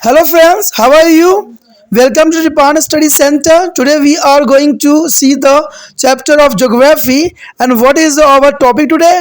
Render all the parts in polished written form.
Hello friends, how are you? Welcome to Japan Study Center. Today we are going to see the chapter of geography and what is our topic today?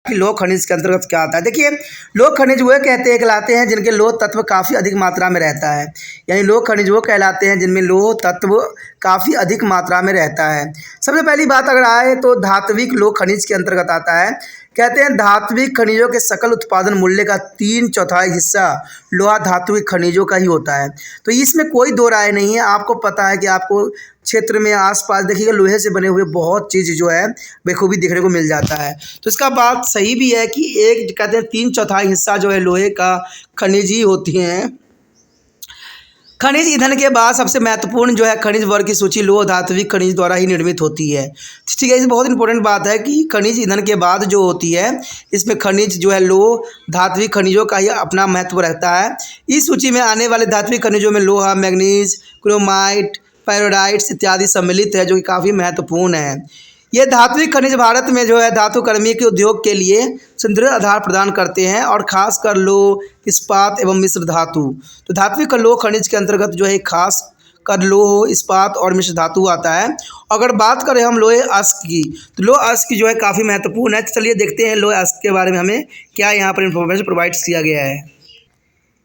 कि लोह खनिज के अंतर्गत क्या आता है। देखिए, लोह खनिज वह कहलाते हैं जिनके लोह तत्व काफ़ी अधिक मात्रा में रहता है। यानी लोह खनिज वो कहलाते हैं जिनमें लोह तत्व काफ़ी अधिक मात्रा में रहता है। सबसे पहली बात अगर आए तो धात्विक लोह खनिज के अंतर्गत आता है। कहते हैं धात्विक खनिजों के सकल उत्पादन मूल्य का 3/4 हिस्सा लोहा धात्विक खनिजों का ही होता है। तो इसमें कोई दो राय नहीं है। आपको पता है कि आपको क्षेत्र में आसपास देखिएगा लोहे से बने हुए बहुत चीज़ जो है बखूबी देखने को मिल जाता है। तो इसका बात सही भी है कि एक कहते हैं 3/4 हिस्सा जो है लोहे का खनिज ही होती हैं। खनिज ईंधन के बाद सबसे महत्वपूर्ण जो है खनिज वर्ग की सूची लोह धात्विक खनिज द्वारा ही निर्मित होती है। ठीक है, ये बहुत इंपॉर्टेंट बात है कि खनिज ईंधन के बाद जो होती है इसमें खनिज जो है लोह धात्विक खनिजों का ही अपना महत्व रहता है। इस सूची में आने वाले धात्विक खनिजों में लोहा, मैग्नीज, क्रोमाइट, पैरोडाइट्स इत्यादि सम्मिलित है, जो कि काफ़ी महत्वपूर्ण है। ये धात्विक खनिज भारत में जो है धातु कर्मी के उद्योग के लिए सुदृढ़ आधार प्रदान करते हैं और खासकर लोह, इस्पात एवं मिश्र धातु। तो धात्विक लोह खनिज के अंतर्गत जो है खास कर लोह, इस्पात और मिश्र धातु आता है। अगर बात करें हम लोहे अयस्क की, तो लोह अयस्क जो है काफ़ी महत्वपूर्ण है। तो चलिए देखते हैं लोह अयस्क के बारे में हमें क्या यहाँ पर इंफॉर्मेशन प्रोवाइड किया गया है।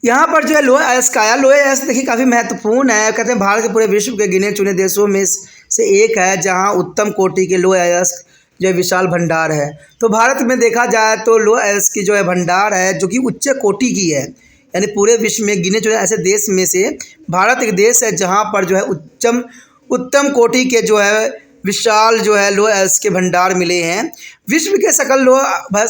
यहाँ पर जो है लोहे अयस्क आया। लोहे अयस्क देखिए काफ़ी महत्वपूर्ण है। कहते हैं भारत के पूरे विश्व के गिने चुने देशों में से एक है जहाँ उत्तम कोटि के लोहे अयस्क जो है विशाल भंडार है। तो भारत में देखा जाए तो लोहे अयस्क की जो है भंडार है जो कि उच्च कोटि की है। यानी पूरे विश्व में गिने चुने ऐसे देश में से भारत एक देश है जहाँ पर जो है उत्तम कोटि के जो है विशाल जो है लोहे अयस्क के भंडार मिले हैं। विश्व के सकल लोहे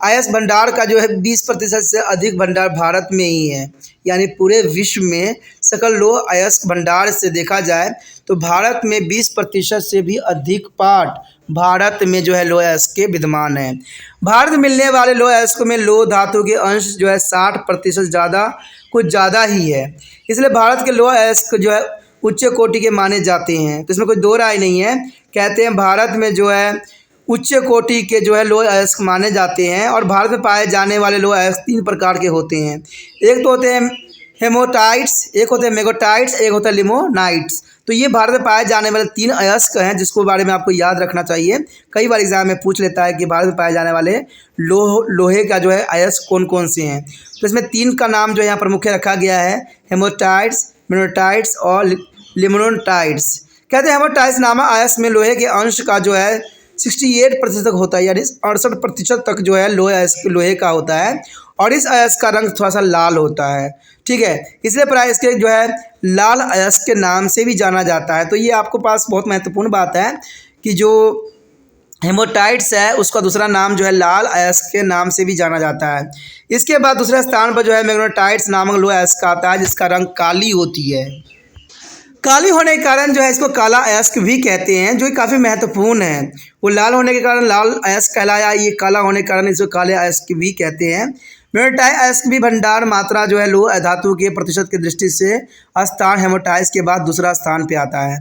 अयस्क भंडार का जो है 20% से अधिक भंडार भारत में ही है। यानी पूरे विश्व में सकल लोह अयस्क भंडार से देखा जाए तो भारत में 20% से भी अधिक पार्ट भारत में जो है लोह अयस्क के विद्यमान है। भारत में मिलने वाले लोह अयस्क में लोह धातु के अंश जो है 60% ज़्यादा कुछ ज़्यादा ही है। इसलिए भारत के लोह अयस्क जो है उच्च कोटि के माने जाते हैं। तो इसमें कोई दो राय नहीं है। कहते हैं भारत में जो है उच्च कोटि के जो है लोह अयस्क माने जाते हैं। और भारत में पाए जाने वाले लोह अयस्क 3 प्रकार के होते हैं। एक तो होते हैं हेमोटाइट्स, एक होते हैं मेगोटाइट्स, एक होता है लिमोनाइट्स। तो ये भारत में पाए जाने वाले 3 अयस्क हैं जिसको बारे में आपको याद रखना चाहिए। कई बार एग्जाम में पूछ लेता है कि भारत में पाए जाने वाले लोहे का जो है अयस्क कौन कौन से हैं। तो इसमें 3 का नाम जो है यहाँ पर मुख्य रखा गया है, हेमोटाइट्स, मेगोटाइट्स और लिमोनाइट्स। कहते हैं हेमोटाइट्स नामक अयस्क में लोहे के अंश का जो है 68% तक होता है। यानी 68% तक जो है लोहे का होता है। और इस अयस्क का रंग थोड़ा सा लाल होता है। ठीक है, इसलिए प्राय इसके जो है लाल अयस्क के नाम से भी जाना जाता है। तो ये आपको पास बहुत महत्वपूर्ण बात है कि जो हेमोटाइट्स है उसका दूसरा नाम जो है लाल अयस्क के नाम से भी जाना जाता है। इसके बाद दूसरे स्थान पर जो है मैग्नेटाइट्स नामक लोहा अयस्क आता है जिसका रंग काली होती है। काली होने के कारण जो है इसको काला अयस्क भी कहते हैं, जो काफ़ी महत्वपूर्ण है। वो लाल होने के कारण लाल अयस्क कहलाया, ये काला होने के कारण इसको काले अयस्क भी कहते हैं। मेग्नेटाइट अयस्क भी भंडार मात्रा जो है लोह धातु के प्रतिशत की दृष्टि से स्थान हेमोटाइट्स के बाद दूसरा स्थान पे आता है।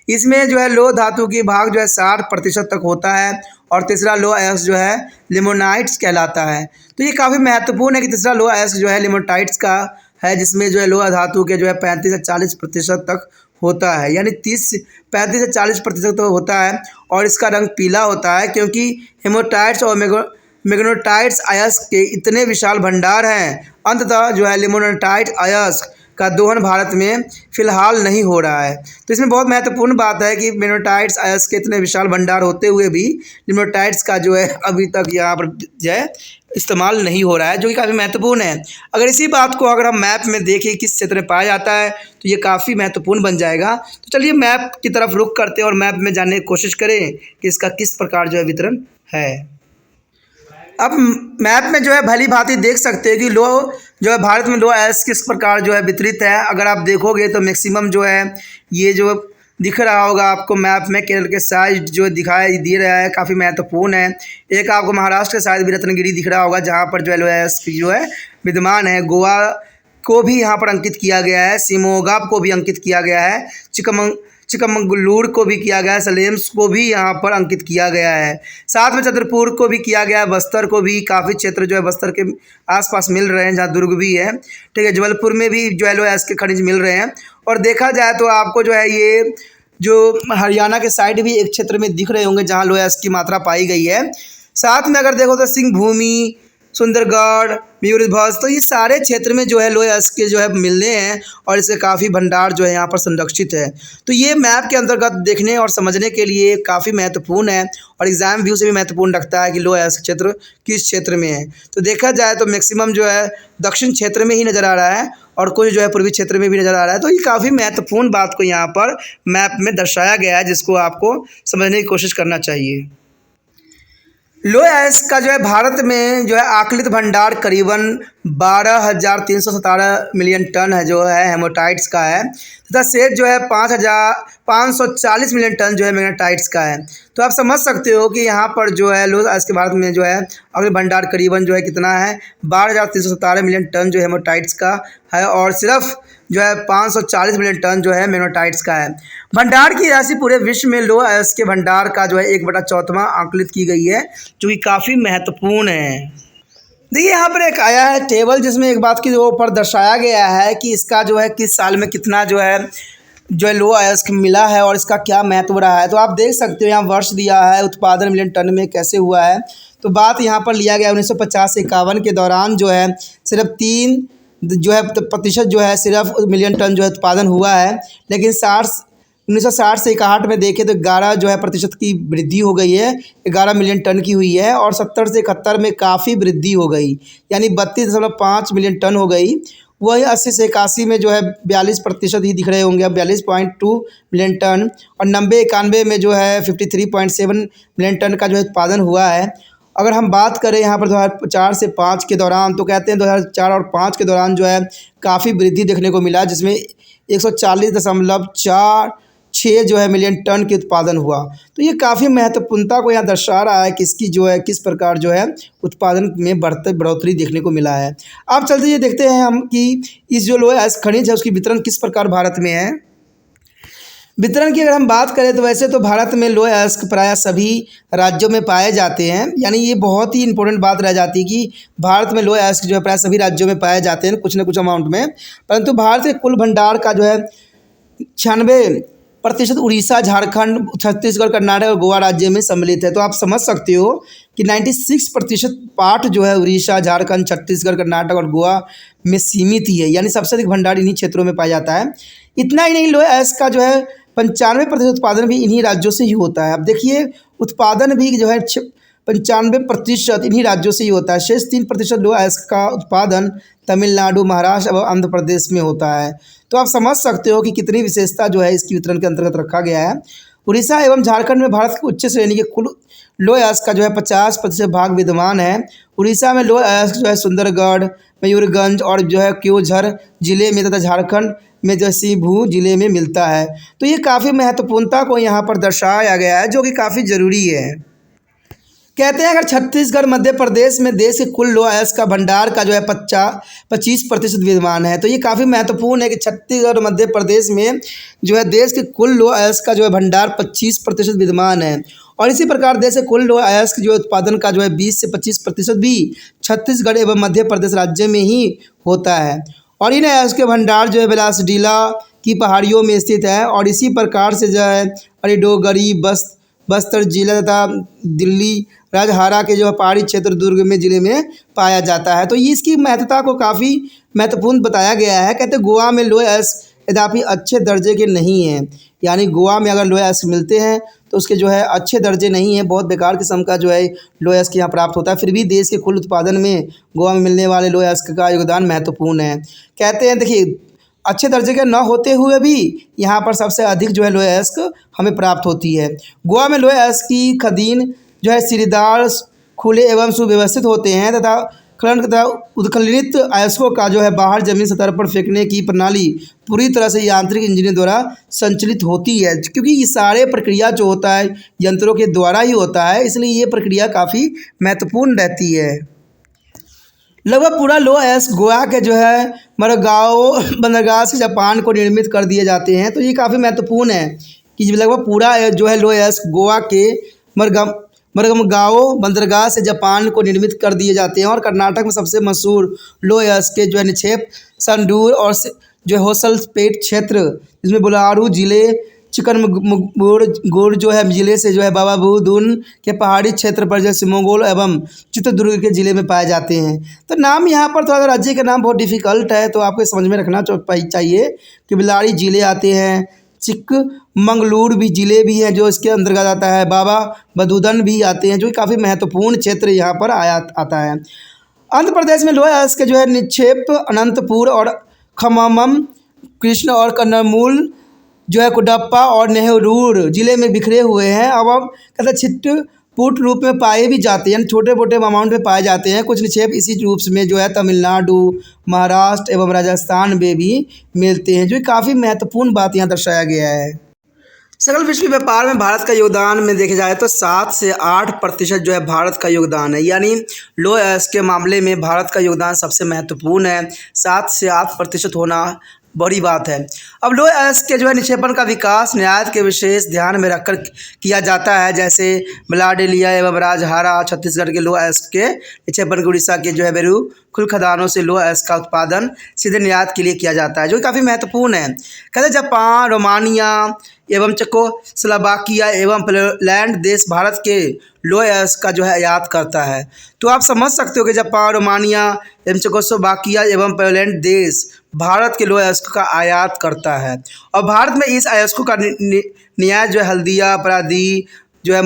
इसमें जो है लोह धातु की भाग जो है 60% तक होता है। और तीसरा लोह अयस्क जो है लिमोनाइट्स कहलाता है। तो ये काफ़ी महत्वपूर्ण है कि तीसरा लोह अयस्क जो है लिमोनाइट्स का है, जिसमें जो है लोह धातु के जो है 35 से 40% तक होता है। यानी 35 से 40% तो होता है। और इसका रंग पीला होता है क्योंकि हेमोटाइट्स और मैग्नेटाइट्स अयस्क के इतने विशाल भंडार हैं। अंततः जो है लिमोनाइट अयस्क का दोहन भारत में फ़िलहाल नहीं हो रहा है। तो इसमें बहुत महत्वपूर्ण बात है कि मैग्नेटाइट्स अयस्क के इतने विशाल भंडार होते हुए भी लिमोनाइट्स का जो है अभी तक यहाँ पर जो है इस्तेमाल नहीं हो रहा है, जो कि काफ़ी महत्वपूर्ण है। अगर इसी बात को अगर हम मैप में देखें किस क्षेत्र में पाया जाता है तो ये काफ़ी महत्वपूर्ण बन जाएगा। तो चलिए मैप की तरफ रुख करते हैं और मैप में जानने की कोशिश करें कि इसका किस प्रकार जो है वितरण है। अब मैप में जो है भली भांति देख सकते हैं कि लोह जो है भारत में लोह अयस्क किस प्रकार जो है वितरित है। अगर आप देखोगे तो मैक्सिमम जो है ये जो दिख रहा होगा आपको मैप में केरल के साइड जो दिखाई दे रहा है काफ़ी महत्वपूर्ण है। एक आपको महाराष्ट्र के साइड भी रत्नगिरी दिख रहा होगा जहाँ पर जो है लोह अयस्क जो है विद्यमान है। गोवा को भी यहाँ पर अंकित किया गया है, शिमोगा को भी अंकित किया गया है, चिकमगलूर को भी किया गया है, सलेम्स को भी यहाँ पर अंकित किया गया है। साथ में चंद्रपुर को भी किया गया है, बस्तर को भी काफ़ी क्षेत्र जो है बस्तर के आसपास मिल रहे हैं, जहाँ दुर्ग भी है, ठीक है। जबलपुर में भी जो है लोहे अयस्क के खनिज मिल रहे हैं। और देखा जाए तो आपको जो है ये जो हरियाणा के साइड भी एक क्षेत्र में दिख रहे होंगे जहाँ लोहे अयस्क की मात्रा पाई गई है। साथ में अगर देखो तो सिंहभूमि, सुंदरगढ़, मयूरभंज, तो ये सारे क्षेत्र में जो है लोहे अयस्क के जो है मिलने हैं और इसके काफ़ी भंडार जो है यहाँ पर संरक्षित है। तो ये मैप के अंतर्गत देखने और समझने के लिए काफ़ी महत्वपूर्ण है और एग्ज़ाम व्यू से भी महत्वपूर्ण रखता है कि लोहे अयस्क क्षेत्र किस क्षेत्र में है। तो देखा जाए तो मैक्सिमम जो है दक्षिण क्षेत्र में ही नज़र आ रहा है और कुछ जो है पूर्वी क्षेत्र में भी नज़र आ रहा है। तो ये काफ़ी महत्वपूर्ण बात को यहाँ पर मैप में दर्शाया गया है, जिसको आपको समझने की कोशिश करना चाहिए। लोहे अयस्क का जो है भारत में जो है आकलित भंडार करीबन 12,317 मिलियन टन है, जो है हेमाटाइट्स का है, तथा शेष जो है 5,540 मिलियन टन जो है मैग्नेटाइट्स का है। तो आप समझ सकते हो कि यहाँ पर जो है लोहे अयस्क के भारत में जो है आकलित भंडार करीबन जो है कितना है, 12,317 मिलियन टन जो हेमाटाइट्स का है और सिर्फ जो है 540 मिलियन टन जो है मैग्नेटाइट्स का है। भंडार की राशि पूरे विश्व में लोहे अयस्क के भंडार का जो है 1/4 आंकलित की गई है, जो कि काफ़ी महत्वपूर्ण है। देखिए यहाँ पर एक आया है टेबल, जिसमें एक बात की ऊपर दर्शाया गया है कि इसका जो है किस साल में कितना जो है लोहे अयस्क मिला है और इसका क्या महत्व रहा है। तो आप देख सकते हो यहाँ वर्ष दिया है, उत्पादन मिलियन टन में कैसे हुआ है। तो बात यहाँ पर लिया गया 1950 से 51 के दौरान जो है सिर्फ 3 जो है प्रतिशत जो है सिर्फ मिलियन टन जो है उत्पादन हुआ है। लेकिन 1960 से 61 में देखें तो 11 जो है प्रतिशत की वृद्धि हो गई है, 11 मिलियन टन की हुई है। और 70 से 71 में काफ़ी वृद्धि हो गई, यानी 32.5 मिलियन टन हो गई। वही 80 से 81 में जो है 42% ही दिख रहे होंगे, अब 42.2 मिलियन टन। और 90-91 में जो है 53.7 मिलियन टन का जो है उत्पादन हुआ है। अगर हम बात करें यहाँ पर 2004 से 5 के दौरान, तो कहते हैं 2004 और 5 के दौरान जो है काफ़ी वृद्धि देखने को मिला, जिसमें 140.46 जो है मिलियन टन के उत्पादन हुआ। तो ये काफ़ी महत्वपूर्णता को यहाँ दर्शा रहा है कि इसकी जो है किस प्रकार जो है उत्पादन में बढ़ोतरी देखने को मिला है। अब चलते ये देखते हैं हम कि इस जो लोहे अयस्क खनिज है उसकी वितरण किस प्रकार भारत में है। वितरण की अगर हम बात करें तो वैसे तो भारत में लोहे अयस्क प्रायः सभी राज्यों में पाए जाते हैं, यानी ये बहुत ही इंपॉर्टेंट बात रह जाती है कि भारत में लोहे अयस्क जो है प्रायः सभी राज्यों में पाए जाते हैं कुछ न कुछ अमाउंट में। परंतु भारत के कुल भंडार का जो है 96% उड़ीसा, झारखंड, छत्तीसगढ़, कर्नाटक और गोवा राज्य में सम्मिलित है। तो आप समझ सकते हो कि 96% पार्ट जो है उड़ीसा, झारखंड, छत्तीसगढ़, कर्नाटक और गोवा में सीमित ही है, यानी सबसे अधिक भंडार इन्हीं क्षेत्रों में पाया जाता है। इतना ही नहीं, लोहे अयस्क का जो है 95% उत्पादन भी इन्हीं राज्यों से ही होता है। अब देखिए उत्पादन भी जो है 95% इन्हीं राज्यों से ही होता है। शेष 3% लोहे अयस्क का उत्पादन तमिलनाडु, महाराष्ट्र और आंध्र प्रदेश में होता है। तो आप समझ सकते हो कि कितनी विशेषता जो है इसकी वितरण के अंतर्गत रखा गया है। उड़ीसा एवं झारखंड में भारत के उच्च श्रेणी के कुल लोहे अयस्क का जो है 50% भाग विद्यमान है। उड़ीसा में लोहे अयस्क जो है सुंदरगढ़, मयूरभंज और जो है क्योंझर जिले में तथा झारखंड में जो सिंहभूम जिले में मिलता है। तो ये काफ़ी महत्वपूर्णता को यहाँ पर दर्शाया गया है, जो कि काफ़ी ज़रूरी है। कहते हैं अगर छत्तीसगढ़, मध्य प्रदेश में देश के कुल लोहे अयस्क का भंडार का जो है 25% विद्यमान है। तो ये काफ़ी महत्वपूर्ण है कि छत्तीसगढ़ और मध्य प्रदेश में जो है देश के कुल लोहे अयस्क का जो है भंडार 25% विद्यमान है। और इसी प्रकार देश के कुल लोहे अयस्क जो उत्पादन का जो है 20 से 25% भी छत्तीसगढ़ एवं मध्य प्रदेश राज्य में ही होता है। और इन अयस्क के भंडार जो है बिलासडीला की पहाड़ियों में स्थित है। और इसी प्रकार से जो है अलीडोगरी, बस्तर जिला तथा दिल्ली राजहारा के जो है पहाड़ी क्षेत्र दुर्ग में जिले में पाया जाता है। तो ये इसकी महत्वता को काफ़ी महत्वपूर्ण बताया गया है। कहते हैं गोवा में लोहे अयस्क यद्यपि अच्छे दर्जे के नहीं हैं, यानी गोवा में अगर लोहे अयस्क मिलते हैं तो उसके जो है अच्छे दर्जे नहीं है, बहुत बेकार किस्म का जो है लोहे अयस्क यहाँ प्राप्त होता है। फिर भी देश के कुल उत्पादन में गोवा में मिलने वाले लोहे अयस्क का योगदान महत्वपूर्ण है। कहते हैं देखिए अच्छे दर्जे के न होते हुए भी यहाँ पर सबसे अधिक जो है लोहे अयस्क हमें प्राप्त होती है। गोवा में लोहे अयस्क की खदान जो है सीढ़ीदार, खुले एवं सुव्यवस्थित होते हैं तथा खनन तथा उत्खननित अयस्कों का जो है बाहर जमीन सतह पर फेंकने की प्रणाली पूरी तरह से यांत्रिक इंजीनियर द्वारा संचालित होती है, क्योंकि ये सारे प्रक्रिया जो होता है यंत्रों के द्वारा ही होता है, इसलिए ये प्रक्रिया काफ़ी महत्वपूर्ण रहती है। लगभग पूरा लोहे अयस्क गोवा के जो है मरगाओ बंदरगाह से जापान को निर्मित कर दिए जाते हैं। तो ये काफ़ी महत्वपूर्ण है कि लगभग पूरा जो है लोअयस्क गोवा के मरगमगाओ बंदरगाह से जापान को निर्मित कर दिए जाते हैं। और कर्नाटक में सबसे मशहूर लोअयस्क के जो है निक्षेप संडूर और जो है होसलपेट क्षेत्र, जिसमें बुलारू जिले, चिकनगुड़ जो है जिले से जो है बाबा बुदुन के पहाड़ी क्षेत्र पर जैसे मंगोल एवं चित्रदुर्ग के जिले में पाए जाते हैं। तो नाम यहाँ पर थोड़ा राज्य का नाम बहुत डिफिकल्ट है, तो आपको समझ में रखना चाहिए कि बिलाड़ी जिले आते हैं, चिकमंगलूर भी जिले भी हैं जो इसके अंतर्गत आता है, बाबा बदूदन भी आते हैं, जो कि काफ़ी महत्वपूर्ण क्षेत्र यहाँ पर आता है। आंध्र प्रदेश में लोअयस्क के जो है निक्षेप अनंतपुर और खम्मम, कृष्ण और कन्नमूल जो है कुडप्पा और नेहरूर जिले में बिखरे हुए हैं। अब कहते छिटपुट रूप में पाए भी जाते हैं, छोटे मोटे अमाउंट में पाए जाते हैं। कुछ निक्षेप इसी रूप में जो है तमिलनाडु, महाराष्ट्र एवं राजस्थान में भी मिलते हैं, जो काफ़ी महत्वपूर्ण बात यहाँ दर्शाया गया है। सकल विश्व व्यापार में भारत का योगदान में देखे जाए तो 7 से 8% जो है भारत का योगदान है, यानी लोअयस्क के मामले में भारत का योगदान सबसे महत्वपूर्ण है। 7 से 8% होना बड़ी बात है। अब लोअयस्क के जो है निक्षेपण का विकास निर्यात के विशेष ध्यान में रखकर किया जाता है, जैसे मलाडेलिया एवं राजहारा छत्तीसगढ़ के लोअयस्क के निक्षेपण, उड़ीसा के जो है बेरुखुल खदानों से लोअयस्क का उत्पादन सीधे निर्यात के लिए किया जाता है, जो काफ़ी महत्वपूर्ण है। कहते जापान, रोमानिया एवं चेकोस्लोवाकिया एवं पोलैंड देश भारत के लोअयस्क का जो है आयात करता है। तो आप समझ सकते हो कि जापान, रोमानिया एवं चेकोस्लोवाकिया एवं पोलैंड देश भारत के लोअयस्क का आयात करता है। और भारत में इस अयस्कों का निर्यात जो है हल्दिया, परादी जो है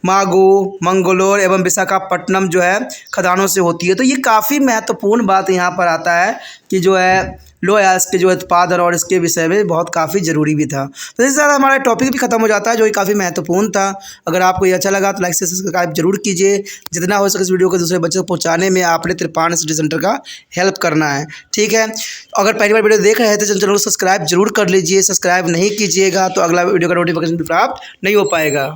मागो, मंगलोर एवं विशाखापट्टनम जो है खदानों से होती है। तो ये काफ़ी महत्वपूर्ण बात यहाँ पर आता है कि जो है लोअयस्क के जो उत्पादन और इसके विषय में बहुत काफ़ी ज़रूरी भी था। तो इसके साथ हमारा टॉपिक भी खत्म हो जाता है, जो कि काफ़ी महत्वपूर्ण था। अगर आपको ये अच्छा लगा तो लाइक से सब्सक्राइब जरूर कीजिए। जितना हो सके इस वीडियो को दूसरे बच्चों को पहुँचाने में आपने त्रिपाण स्टडी सेंटर का हेल्प करना है, ठीक है। अगर पहली बार वीडियो देख रहे हैं तो चैनल को सब्सक्राइब जरूर कर लीजिए। सब्सक्राइब नहीं कीजिएगा तो अगला वीडियो का नोटिफिकेशन भी प्राप्त नहीं हो पाएगा।